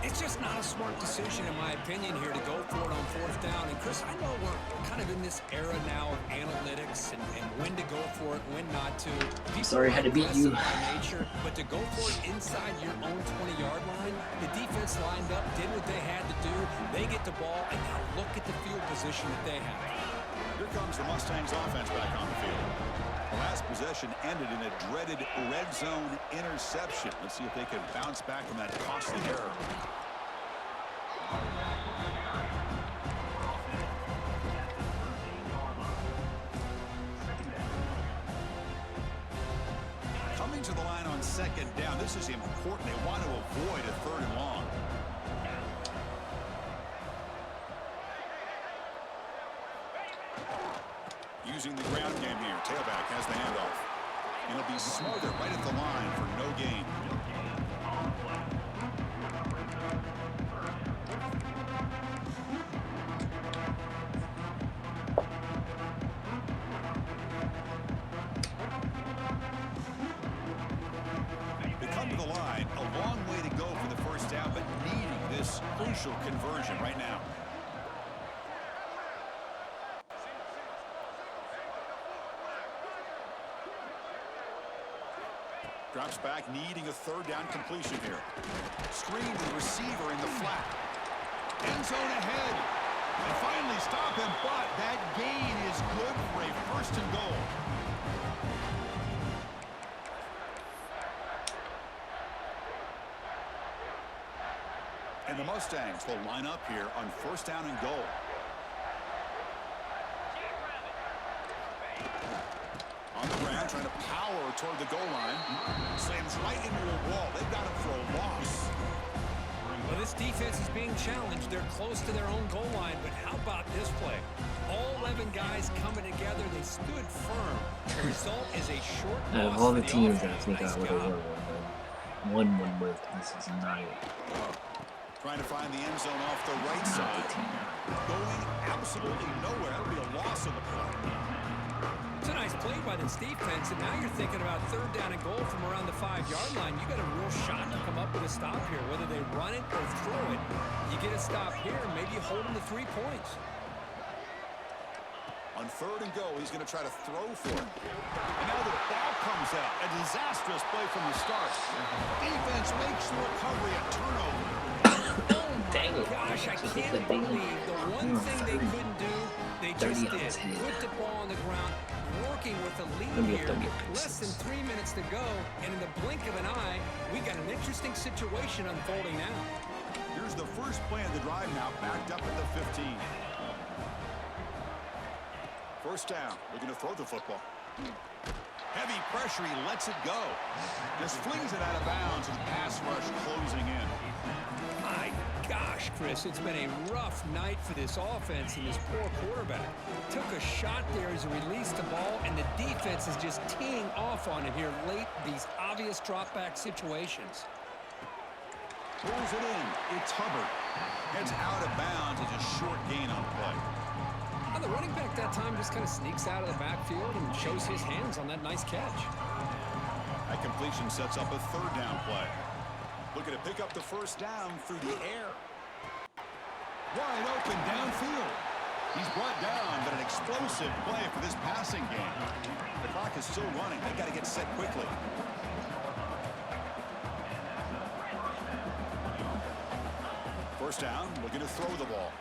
It's just not a smart decision, in my opinion, here to go for it on 4th down. And, Chris, I know we're kind of in this era now of analytics and when to go for it, when not to. Sorry I had to beat you. By nature, but to go for it inside your own 20-yard line, the defense lined up, did what they had to do. They get the ball, and now look at the field position that they have. Here comes the Mustangs offense back on the field. The last possession ended in a dreaded red zone interception. Let's see if they can bounce back from that costly error. Coming to the line on 2nd down. This is important. They want to avoid a 3rd and long. Using the ground game here. Tailback has the handoff. It'll be smothered right at the line for no gain. They come to the line. A long way to go for the 1st down, but needing this crucial conversion right now. Drops back, needing a 3rd down completion here. Screen to the receiver in the flat. End zone ahead. And finally stop him, but that gain is good for a 1st and goal. And the Mustangs will line up here on 1st down and goal. On the ground, trying to power toward the goal line. Slams right into a wall. They've got him for a loss. Well, this defense is being challenged. They're close to their own goal line, but how about this play? All 11 guys coming together. They stood firm. The result is a short loss. Out of all the teams, I offense. think Nice I would have job. won one with. This is not it. Trying to find the end zone off the right side. Going absolutely nowhere. That'll be a loss on the play. It's a nice play by this defense, and now you're thinking about 3rd down and goal from around the 5-yard line. You got a real shot to come up with a stop here, whether they run it or throw it. You get a stop here, maybe you hold them to 3 points. On 3rd and goal, he's going to try to throw for it. And now the ball comes out. A disastrous play from the start. Defense makes the recovery a turnover. Dang it. Gosh, I can't believe the one thing they couldn't do, they just did. Put the ball on the ground, working with the lead here. Less than 3 minutes to go, and in the blink of an eye, we got an interesting situation unfolding now. Here's the first play of the drive now, backed up at the 15. 1st down, looking to throw the football. Heavy pressure, he lets it go. Just flings it out of bounds with the pass rush closing in. My gosh, Chris, it's been a rough night for this offense and this poor quarterback. Took a shot there as he released the ball, and the defense is just teeing off on it here late, these obvious drop-back situations. Pulls it in. It's Hubbard. Heads out of bounds as a short gain on the play. Well, the running back that time just kind of sneaks out of the backfield and shows his hands on that nice catch. That completion sets up a 3rd down play. Looking to pick up the 1st down through the air. Wide open downfield. He's brought down, but an explosive play for this passing game. The clock is still running. They've got to get set quickly. First down, looking to throw the ball.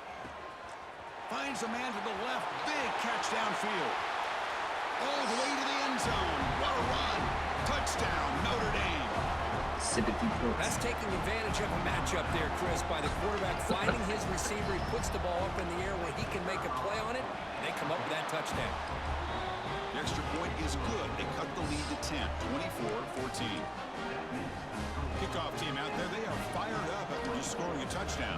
Finds a man to the left. Big catch downfield. All the way to the end zone. What a run. Touchdown, Notre Dame. Sympathy points. That's taking advantage of a matchup there, Chris, by the quarterback finding his receiver. He puts the ball up in the air where he can make a play on it, and they come up with that touchdown. The extra point is good. They cut the lead to 10, 24-14. Kickoff team out there. They are fired up after just scoring a touchdown.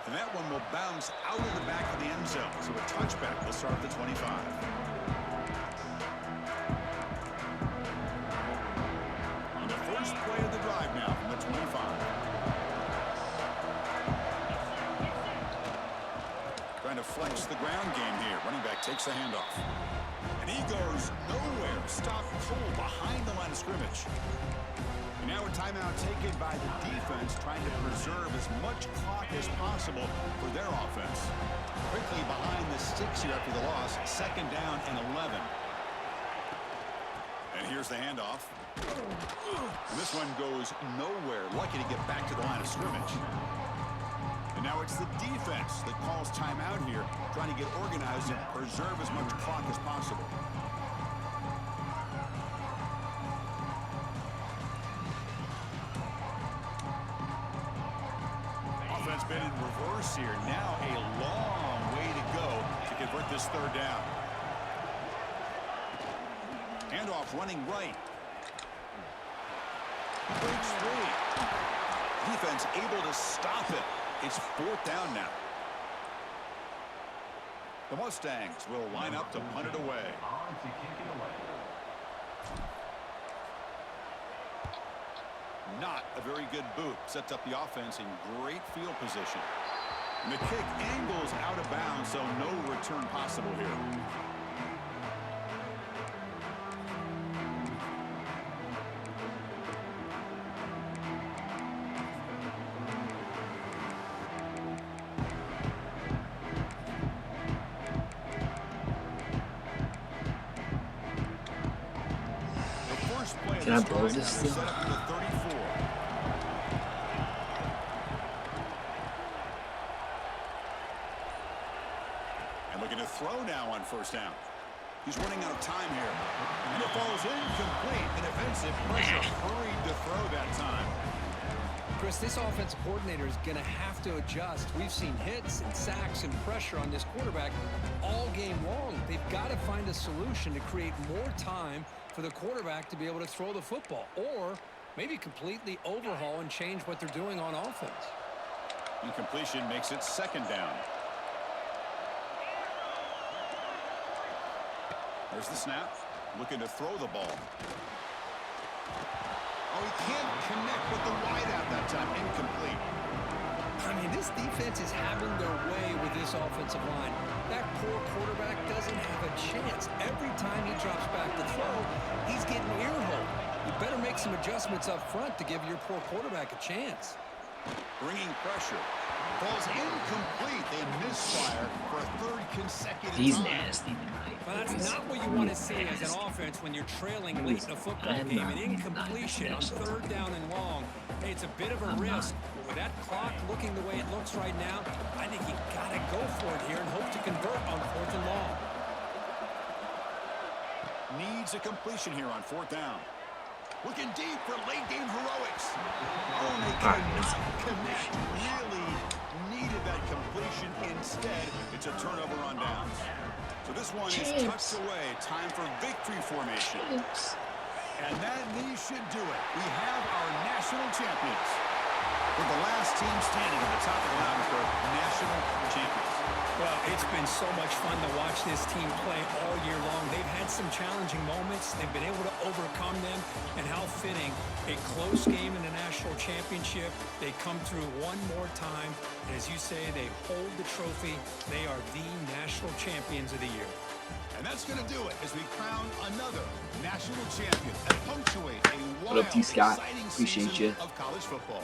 And that one will bounce out of the back of the end zone. So a touchback will start at the 25. On the first play of the drive now from the 25. Trying to flex the ground game here. Running back takes the handoff. And he goes nowhere. Stopped cold behind the line of scrimmage. And now a timeout taken by the defense, trying to preserve as much clock as possible for their offense. Quickly behind the sticks here after the loss. 2nd down and 11. And here's the handoff. And this one goes nowhere. Lucky to get back to the line of scrimmage. And now it's the defense that calls timeout here, trying to get organized and preserve as much clock as possible. Offense been in reverse here. Now a long way to go to convert this 3rd down. Handoff running right. Breaks free. Defense able to stop it. It's 4th down now. The Mustangs will line up to punt it away. Not a very good boot. Sets up the offense in great field position. And the kick angles out of bounds, so no return possible here. Can I blow this still? And looking to throw now on 1st down. He's running out of time here. And it falls incomplete. An offensive pressure hurried to throw that time. Chris, this offensive coordinator is going to have to adjust. We've seen hits and sacks and pressure on this quarterback all game long. They've got to find a solution to create more time for the quarterback to be able to throw the football, or maybe completely overhaul and change what they're doing on offense. Incompletion makes it 2nd down. There's the snap. Looking to throw the ball. Oh, he can't connect with the wideout that time. Incomplete. I mean, this defense is having their way with this offensive line. That poor quarterback doesn't have a chance. Every time he drops back to throw, he's getting ear-holed. You better make some adjustments up front to give your poor quarterback a chance. Bringing pressure. Falls incomplete. They misfire for a 3rd consecutive He's time. nasty tonight. Well, that's not what you want to see as an offense when you're trailing late in a football game. An incompletion on 3rd down and long. Hey, it's a bit of a risk. But with that clock looking the way it looks right now, I think you got to go for it here and hope to convert on 4th and long. Needs a completion here on 4th down. Looking deep for late game heroics. Oh, they cannot connect. Really needed that completion. Instead, it's a turnover on downs. So this one is tucked away. Time for victory formation. And that knee should do it. We have our national champions. We're the last team standing at the top of the mountain for national champions. Well, it's been so much fun to watch this team play all year long. They've had some challenging moments. They've been able to overcome them. And how fitting, a close game in the national championship. They come through one more time. And as you say, they hold the trophy. They are the national champions of the year. And that's going to do it as we crown another national champion and punctuate a What up, wild, T. Scott? exciting Appreciate season you. of college football.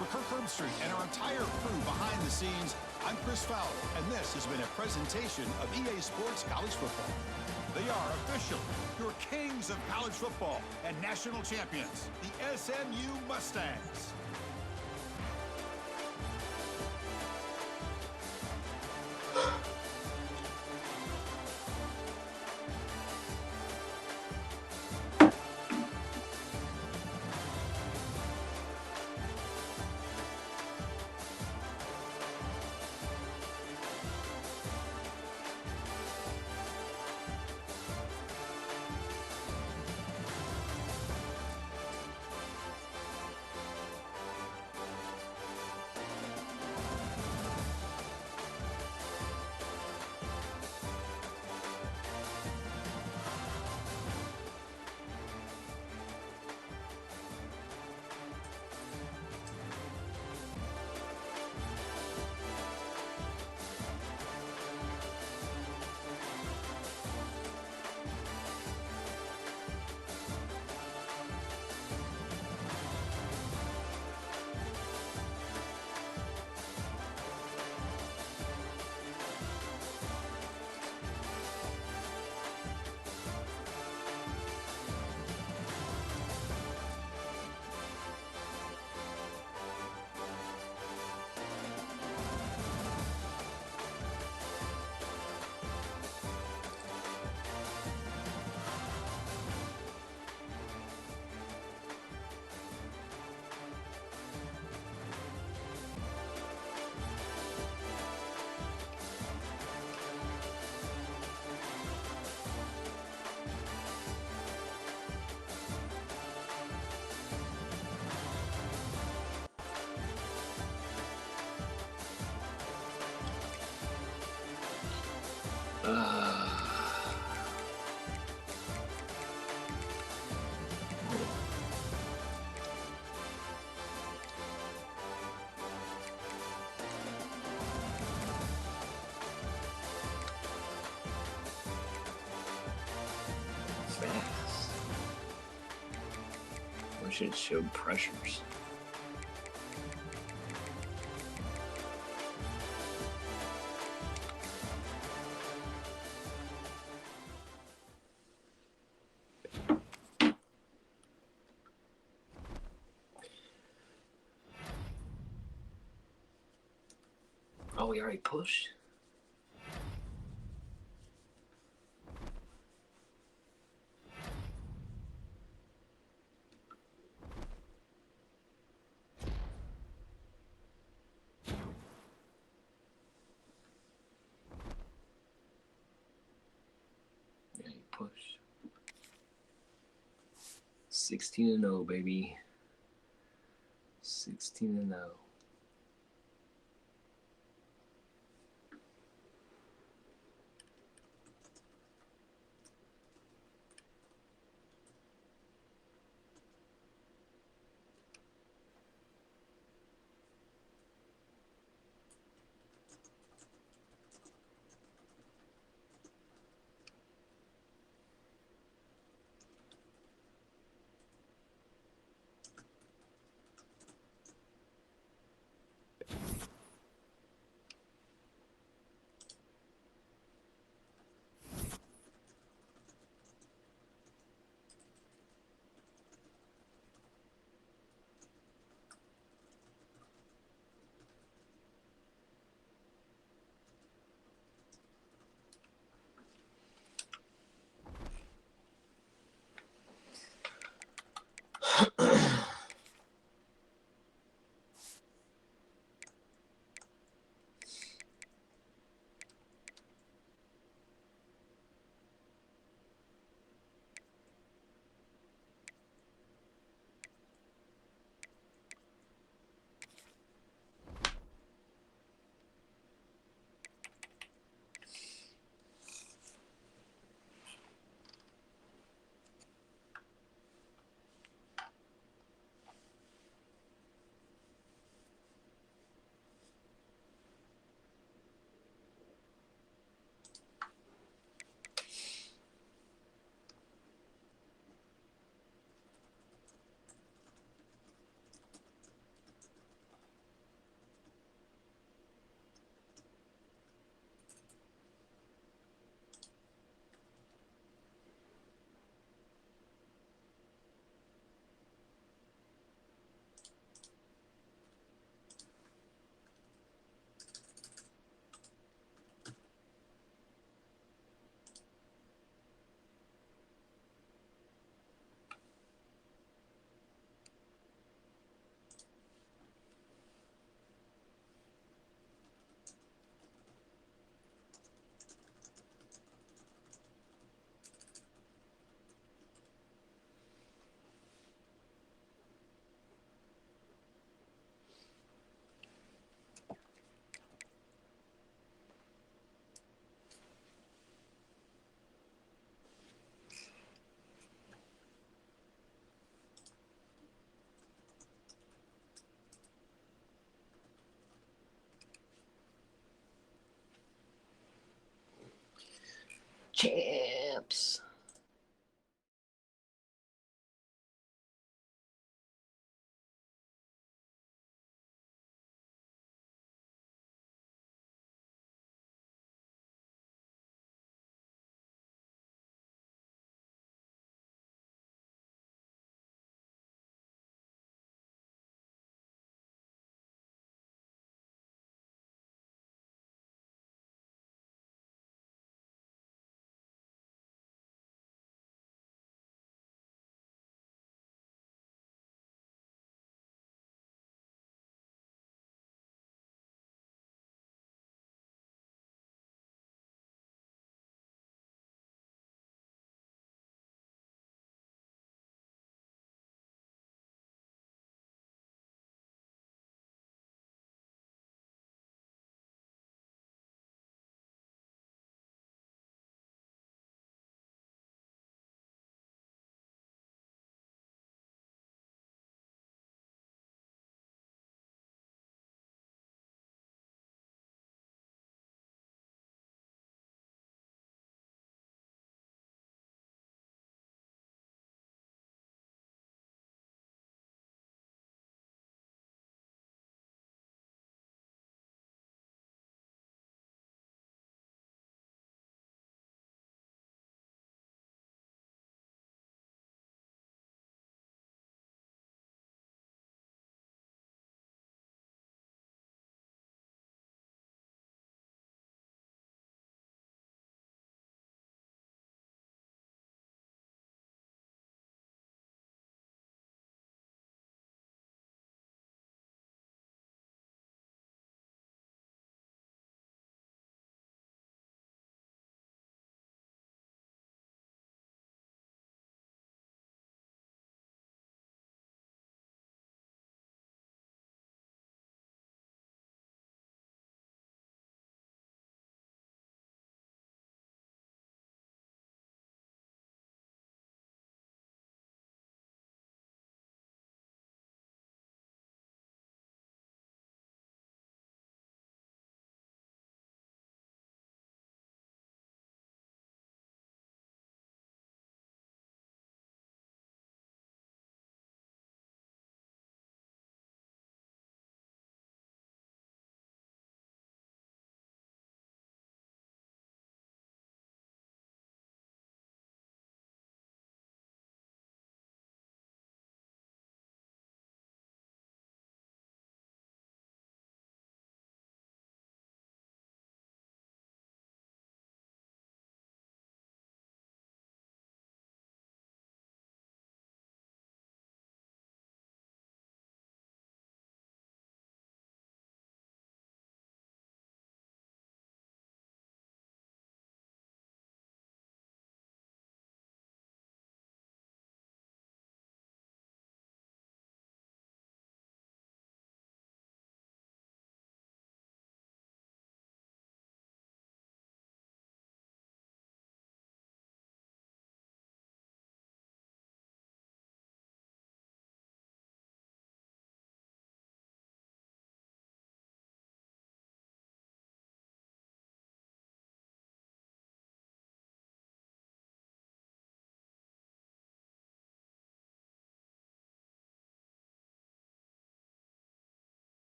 For Kirk Herbstreit and our entire crew behind the scenes, I'm Chris Fowler, and this has been a presentation of EA Sports College Football. They are officially your kings of college football and national champions, the SMU Mustangs. wish it showed pressures. Oh, we already pushed? Yeah, you pushed. 16-0, baby. 16-0.